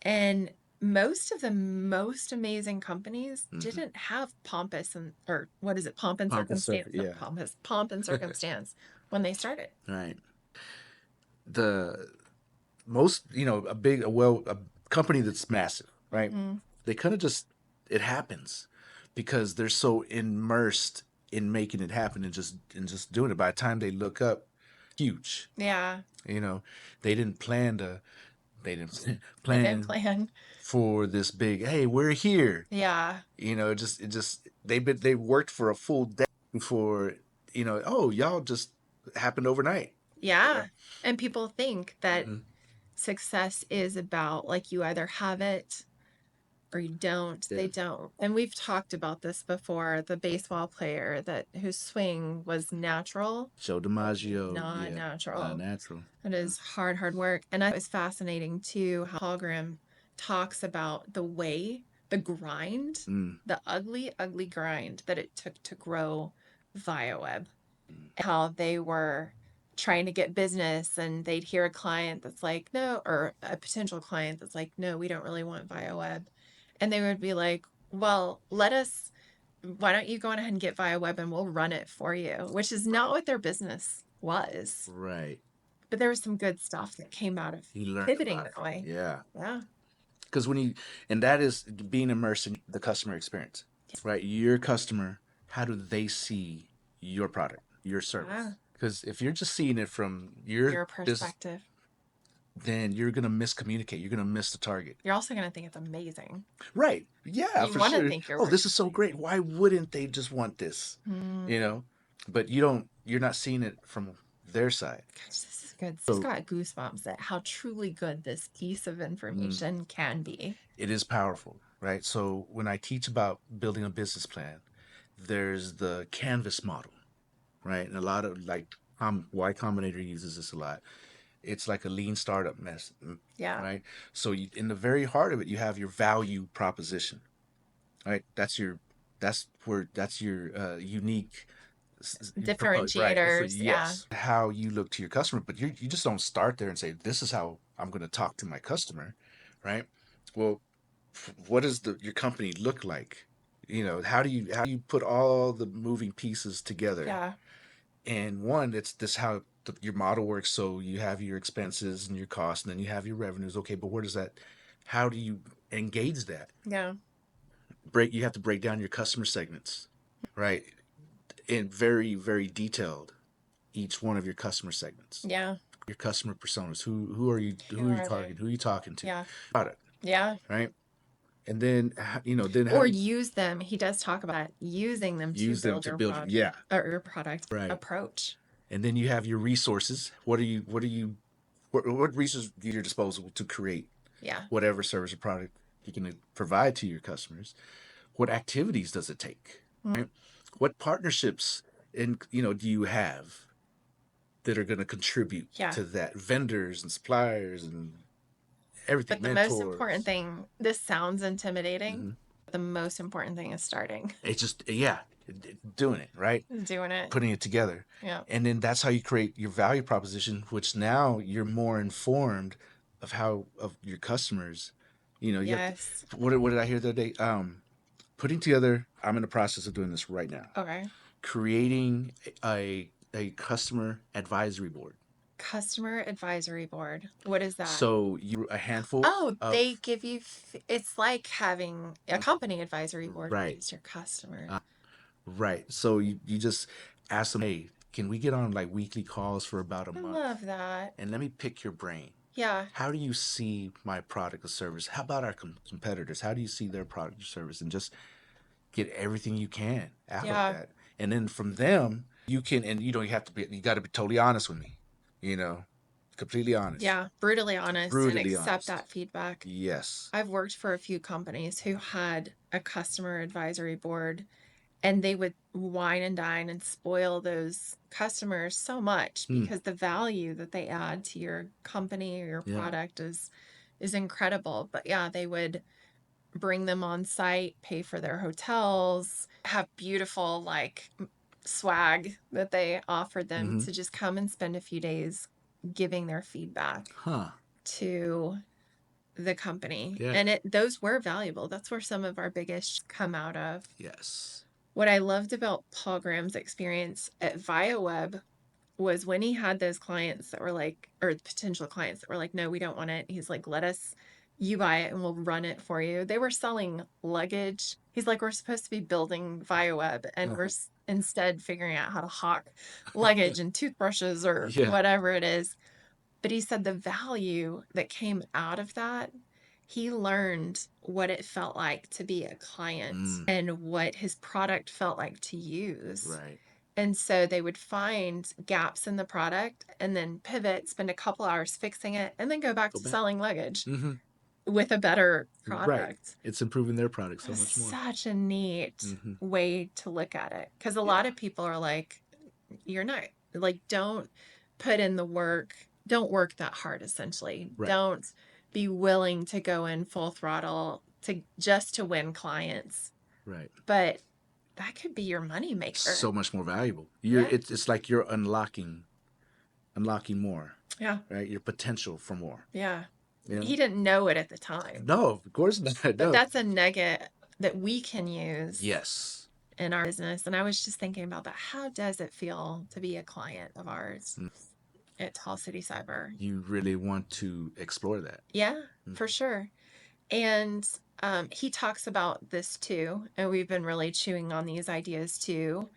And most of the most amazing companies didn't have pomp and circumstance. Yeah. Pomp and circumstance when they started. Right. The most, a company that's massive, right? They kind of just, it happens because they're so immersed in making it happen and just doing it. By the time they look up, huge. Yeah. They didn't plan for this big, hey, we're here. Yeah. They worked for a full day before, y'all just happened overnight. Yeah. And people think that success is about, like, you either have it or you don't. Yeah. They don't. And we've talked about this before. The baseball player whose swing was natural. Joe DiMaggio. Not natural. Not natural. It is hard work. And it was fascinating too how Paul Graham talks about the grind, the ugly, ugly grind that it took to grow Vioweb. How they were trying to get business, and they'd hear a client that's like, no, or a potential client that's like, no, we don't really want Vioweb. And they would be like, well, why don't you go on ahead and get Vioweb and we'll run it for you, which is not what their business was. Right. But there was some good stuff that came out of pivoting that way. Yeah. Yeah. Because and that is being immersed in the customer experience, right? Your customer, how do they see your product, your service? Because if you're just seeing it from your perspective, then you're going to miscommunicate. You're going to miss the target. You're also going to think it's amazing. Right. Yeah, for sure. Think this is so great. Why wouldn't they just want this? You know? But you're not seeing it from their side. Gosh, this is good. It's got goosebumps at how truly good this piece of information can be. It is powerful, right? So when I teach about building a business plan, there's the canvas model, right? And a lot of Y Combinator uses this a lot. It's like a lean startup mess, right? So in the very heart of it, you have your value proposition, right? That's your unique differentiators. Right? Yes, how you look to your customer, but you just don't start there and say, this is how I'm going to talk to my customer, right? Well, what does your company look like? You know, how do you put all the moving pieces together? Yeah. And one, it's this how your model works. So you have your expenses and your costs, and then you have your revenues. Okay, but how do you engage that? Yeah. You have to break down your customer segments, right? And very, very detailed, each one of your customer segments. Yeah. Your customer personas. Who are you targeting? Who are you talking to? Yeah. Product. Yeah. Right. And then, use them. He does talk about using them to build your product. Yeah. Or your product approach. And then you have your resources. What resources do you at your disposal to create whatever service or product you can provide to your customers? What activities does it take? Right? What partnerships do you have that are going to contribute to that? Vendors and suppliers and everything. But the most important thing, this sounds intimidating. The most important thing is starting. It's just, doing it, right? Doing it. Putting it together. Yeah. And then that's how you create your value proposition, which now you're more informed of your customers. Yes. What did I hear the other day? Putting together, I'm in the process of doing this right now. Okay. Creating a customer advisory board. Customer advisory board. What is that? So a handful. They give you. It's like having a company advisory board. Right. It's your customer. Right. So you just ask them, hey, can we get on like weekly calls for about a month? I love that. And let me pick your brain. Yeah. How do you see my product or service? How about our competitors? How do you see their product or service? And just get everything you can out of that. And then from them, you got to be totally honest with me. Completely honest. Yeah, brutally honest and accept that feedback. Yes. I've worked for a few companies who had a customer advisory board, and they would wine and dine and spoil those customers so much because the value that they add to your company or your product is incredible. But they would bring them on site, pay for their hotels, have beautiful swag that they offered them to just come and spend a few days giving their feedback to the company. Yeah. And those were valuable. That's where some of our biggest come out of. Yes. What I loved about Paul Graham's experience at Vioweb was when he had those clients that were like, or potential clients that were like, no, we don't want it. He's like, you buy it and we'll run it for you. They were selling luggage. He's like, we're supposed to be building Vioweb and we're instead figuring out how to hawk luggage and toothbrushes or whatever it is. But he said the value that came out of that, he learned what it felt like to be a client and what his product felt like to use. Right. And so they would find gaps in the product and then pivot, spend a couple hours fixing it, and then go back to selling luggage with a better product. Right. It's improving their product so much more. Such a neat way to look at it. Because a lot of people are like, you're not, don't put in the work. Don't work that hard, essentially. Right. Don't be willing to go in full throttle just to win clients. Right. But that could be your money maker. So much more valuable. It's like you're unlocking unlocking more. Yeah. Right? Your potential for more. Yeah. You know? He didn't know it at the time. No, of course not. But No. that's a nugget that we can use. Yes. In our business. And I was just thinking about that. How does it feel to be a client of ours at Tall City Cyber? You really want to explore that. Yeah, for sure. And he talks about this too. And we've been really chewing on these ideas too,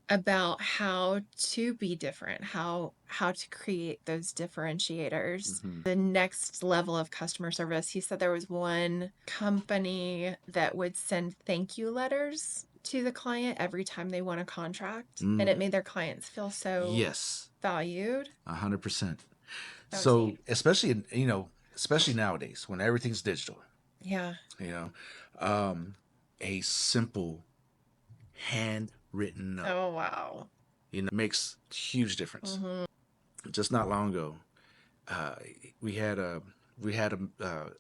about how to be different, how to create those differentiators. The next level of customer service. He said there was one company that would send thank you letters to the client every time they won a contract, and it made their clients feel so valued. 100%. So especially especially nowadays when everything's digital. Yeah. A simple handwritten note. Oh wow. Makes huge difference. Just not long ago, we had a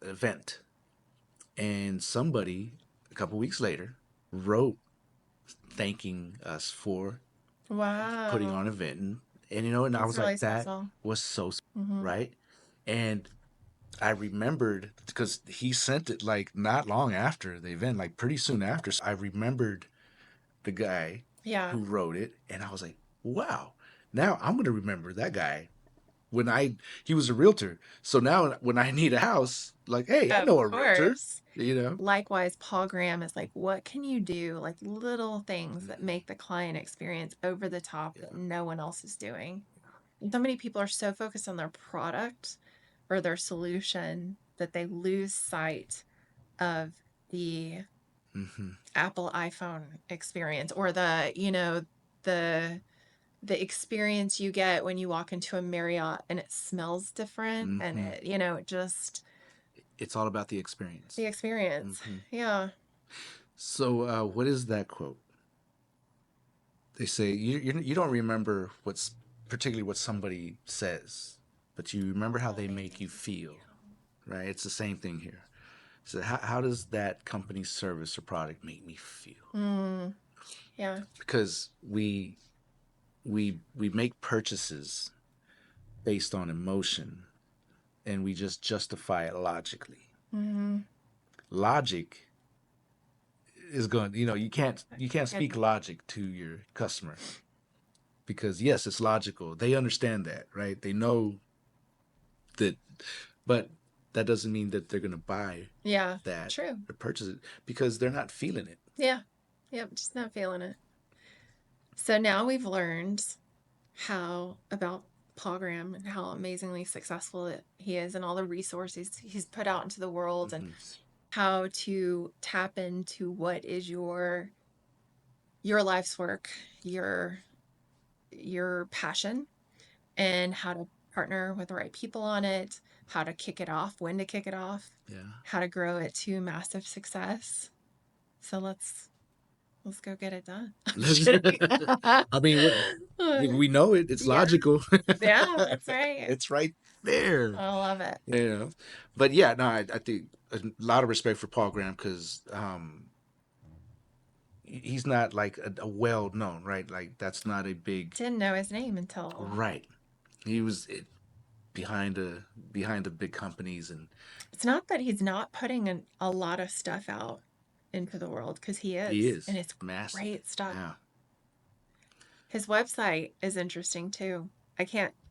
event, and somebody a couple weeks later wrote thanking us for putting on an event, and and I was really like, special. That was so right, and I remembered because he sent it like not long after the event, like pretty soon after. So I remembered the guy who wrote it, and I was like, wow, now I'm going to remember that guy he was a realtor. So now when I need a house, like, hey, I know a realtor, Likewise, Paul Graham is like, what can you do? Like little things that make the client experience over the top that no one else is doing. So many people are so focused on their product or their solution that they lose sight of the Apple iPhone experience or the experience you get when you walk into a Marriott and it smells different and it just it's all about the experience. The experience. Yeah. So what is that quote? They say you don't remember particularly what somebody says, but you remember how they make you feel, right? It's the same thing here. So how does that company's service or product make me feel? Yeah. Because we make purchases based on emotion, and we just justify it logically. Logic is going. You can't speak logic to your customer because yes, it's logical. They understand that, right? They know that, but that doesn't mean that they're going to buy that true. or purchase it because they're not feeling it. Yeah. Yep. Just not feeling it. So now we've learned about Paul Graham and how amazingly successful he is and all the resources he's put out into the world and how to tap into what is your life's work, your passion, and how to partner with the right people on it, how to kick it off, when to kick it off, how to grow it to massive success. So let's go get it done. I mean, we know it. It's logical. Yeah, that's right. It's right there. I love it. But yeah, no, I think a lot of respect for Paul Graham because he's not like a well-known, right? Like that's not a big. Didn't know his name until. Right. He was behind the big companies and. It's not that he's not putting a lot of stuff out into the world because he is. He is. And it's massive. Great stuff. Yeah. His website is interesting too.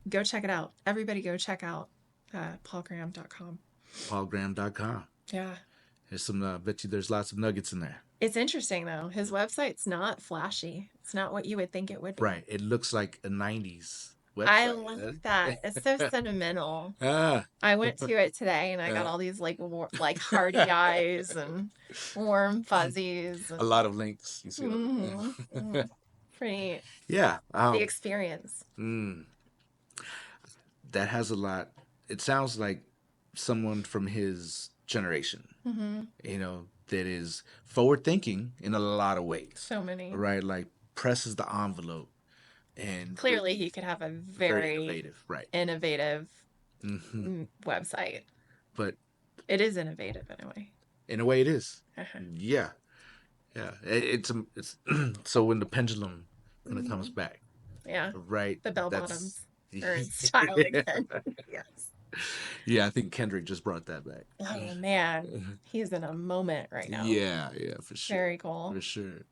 Go check it out. Everybody go check out paulgraham.com. Paulgraham.com. Yeah. There's bet you there's lots of nuggets in there. It's interesting though. His website's not flashy. It's not what you would think it would be. Right. It looks like a 90s website. I love that. It's so sentimental. I went to it today and I got all these like hardy eyes and warm fuzzies. And... a lot of links. You see Pretty. Yeah. The experience. That has a lot. It sounds like someone from his generation, that is forward thinking in a lot of ways. So many. Right. Like presses the envelope. And clearly he could have a very innovative website. But it is innovative in a way. In a way it is. Yeah. It's so when the pendulum comes back. Yeah. Right. The bell bottoms. current style again. Yes. Yeah, I think Kendrick just brought that back. Oh man, he's in a moment right now. Yeah, for sure. Very cool. For sure.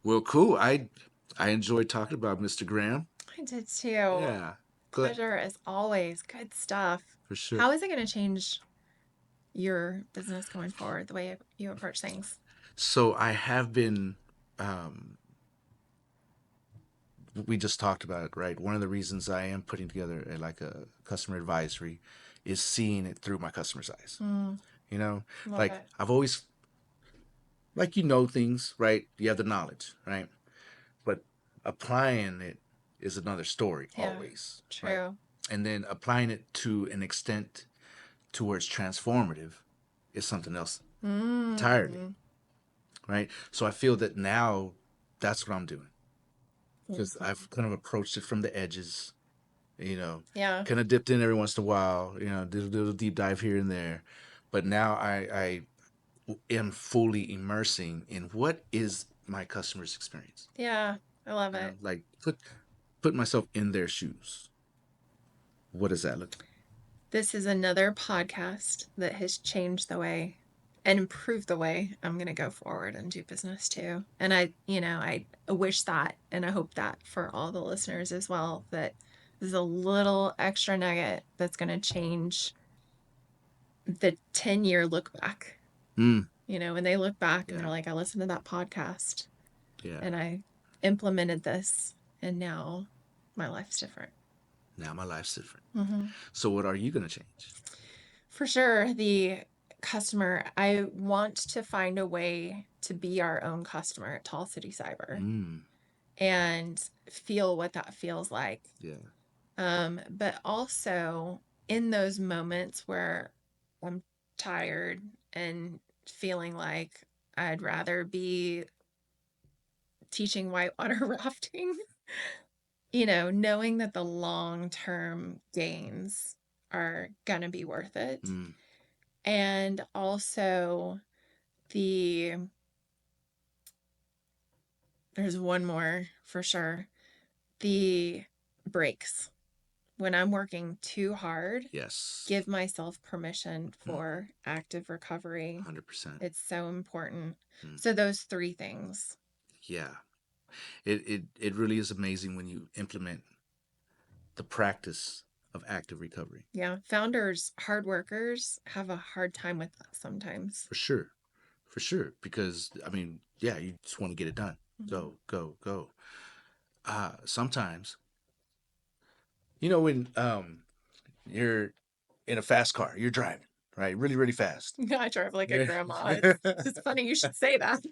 Well, cool. I enjoyed talking about Mr. Graham. I did too. Yeah. Pleasure as always. Good stuff. For sure. How is it going to change your business going forward, the way you approach things? So I have been, we just talked about it, right? One of the reasons I am putting together a customer advisory is seeing it through my customer's eyes. You know, Love it. I've always, things, right? You have the knowledge, right? But applying it is another story always. True. Right? And then applying it to an extent to where it's transformative is something else entirely. Right? So I feel that now that's what I'm doing. Because I've kind of approached it from the edges, kind of dipped in every once in a while, did a little deep dive here and there. But now I am fully immersing in what is my customer's experience. Yeah, I love it. Like put myself in their shoes. What does that look like? This is another podcast that has changed the way and improved the way I'm going to go forward and do business too. And I wish that, and I hope that for all the listeners as well, that this is a little extra nugget that's going to change the 10-year look back. When they look back and they're like, I listened to that podcast and I implemented this and now my life's different. So what are you going to change? For sure, the customer. I want to find a way to be our own customer at Tall City Cyber and feel what that feels like. But also in those moments where I'm tired and feeling like I'd rather be teaching whitewater rafting, knowing that the long-term gains are going to be worth it. And also there's one more for sure. The breaks. When I'm working too hard, give myself permission for active recovery. 100%. It's so important. So those three things. Yeah. It really is amazing when you implement the practice of active recovery. Yeah. Founders, hard workers have a hard time with that sometimes. For sure. Because, you just want to get it done. Go. Sometimes, when you're in a fast car, you're driving, right? Really, really fast. I drive like a grandma. It's funny you should say that.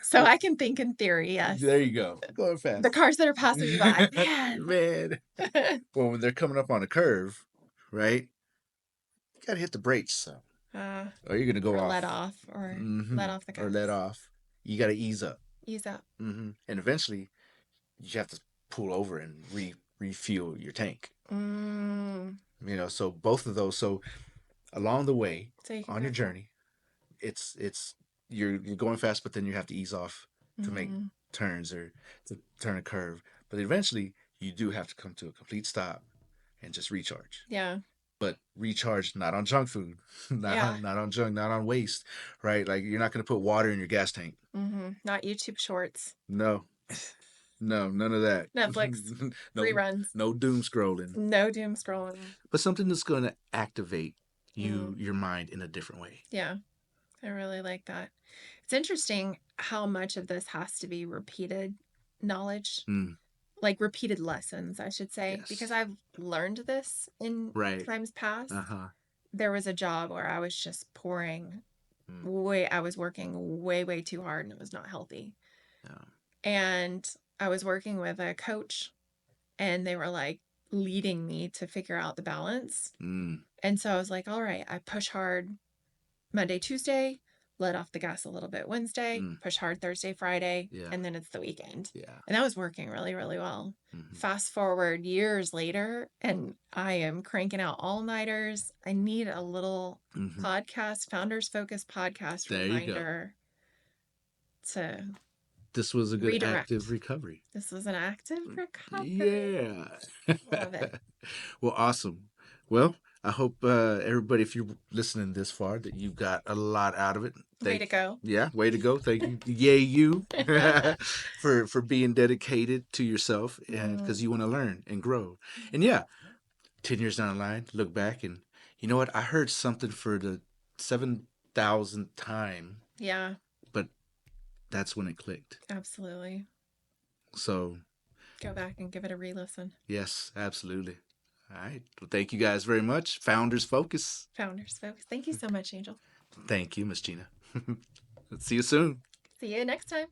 So I can think in theory, yes. There you go. Going fast. The cars that are passing you by. Man. Well, when they're coming up on a curve, right? You got to hit the brakes. So. Or you're going to go off. Let off. Or let off the gas. Or let off. You got to ease up. And eventually, you have to pull over and refuel your tank. So both of those. So along the way, on your journey, it's you're going fast, but then you have to ease off to make turns or to turn a curve. But eventually, you do have to come to a complete stop and just recharge. Yeah. But recharge not on junk food, not on waste, right? Like you're not going to put water in your gas tank. Not YouTube shorts. No, none of that. Netflix reruns. No doom scrolling. But something that's going to activate your mind in a different way. Yeah, I really like that. It's interesting how much of this has to be repeated knowledge. Like repeated lessons, I should say, because I've learned this in times past. There was a job where I was just pouring I was working way too hard and it was not healthy. And I was working with a coach and they were like leading me to figure out the balance. And so I was like, all right, I push hard Monday, Tuesday, let off the gas a little bit Wednesday, push hard Thursday, Friday, and then it's the weekend. And that was working really, really well. Fast forward years later, and I am cranking out all-nighters. I need a little podcast, Founders Focus podcast reminder to this was a good Redirect. active recovery. This was an active recovery. Yeah. Love it. Well, awesome. Well, I hope everybody, if you're listening this far, that you got a lot out of it. Way to go. Yeah, way to go. Thank you. Yay, you for being dedicated to yourself and because you want to learn and grow. And yeah, 10 years down the line, look back and you know what? I heard something for the 7,000th time. Yeah. But that's when it clicked. Absolutely. So go back and give it a re-listen. Yes, absolutely. All right. Well, thank you guys very much. Founders Focus. Founders Focus. Thank you so much, Angel. Thank you, Miss Gina. See you soon. See you next time.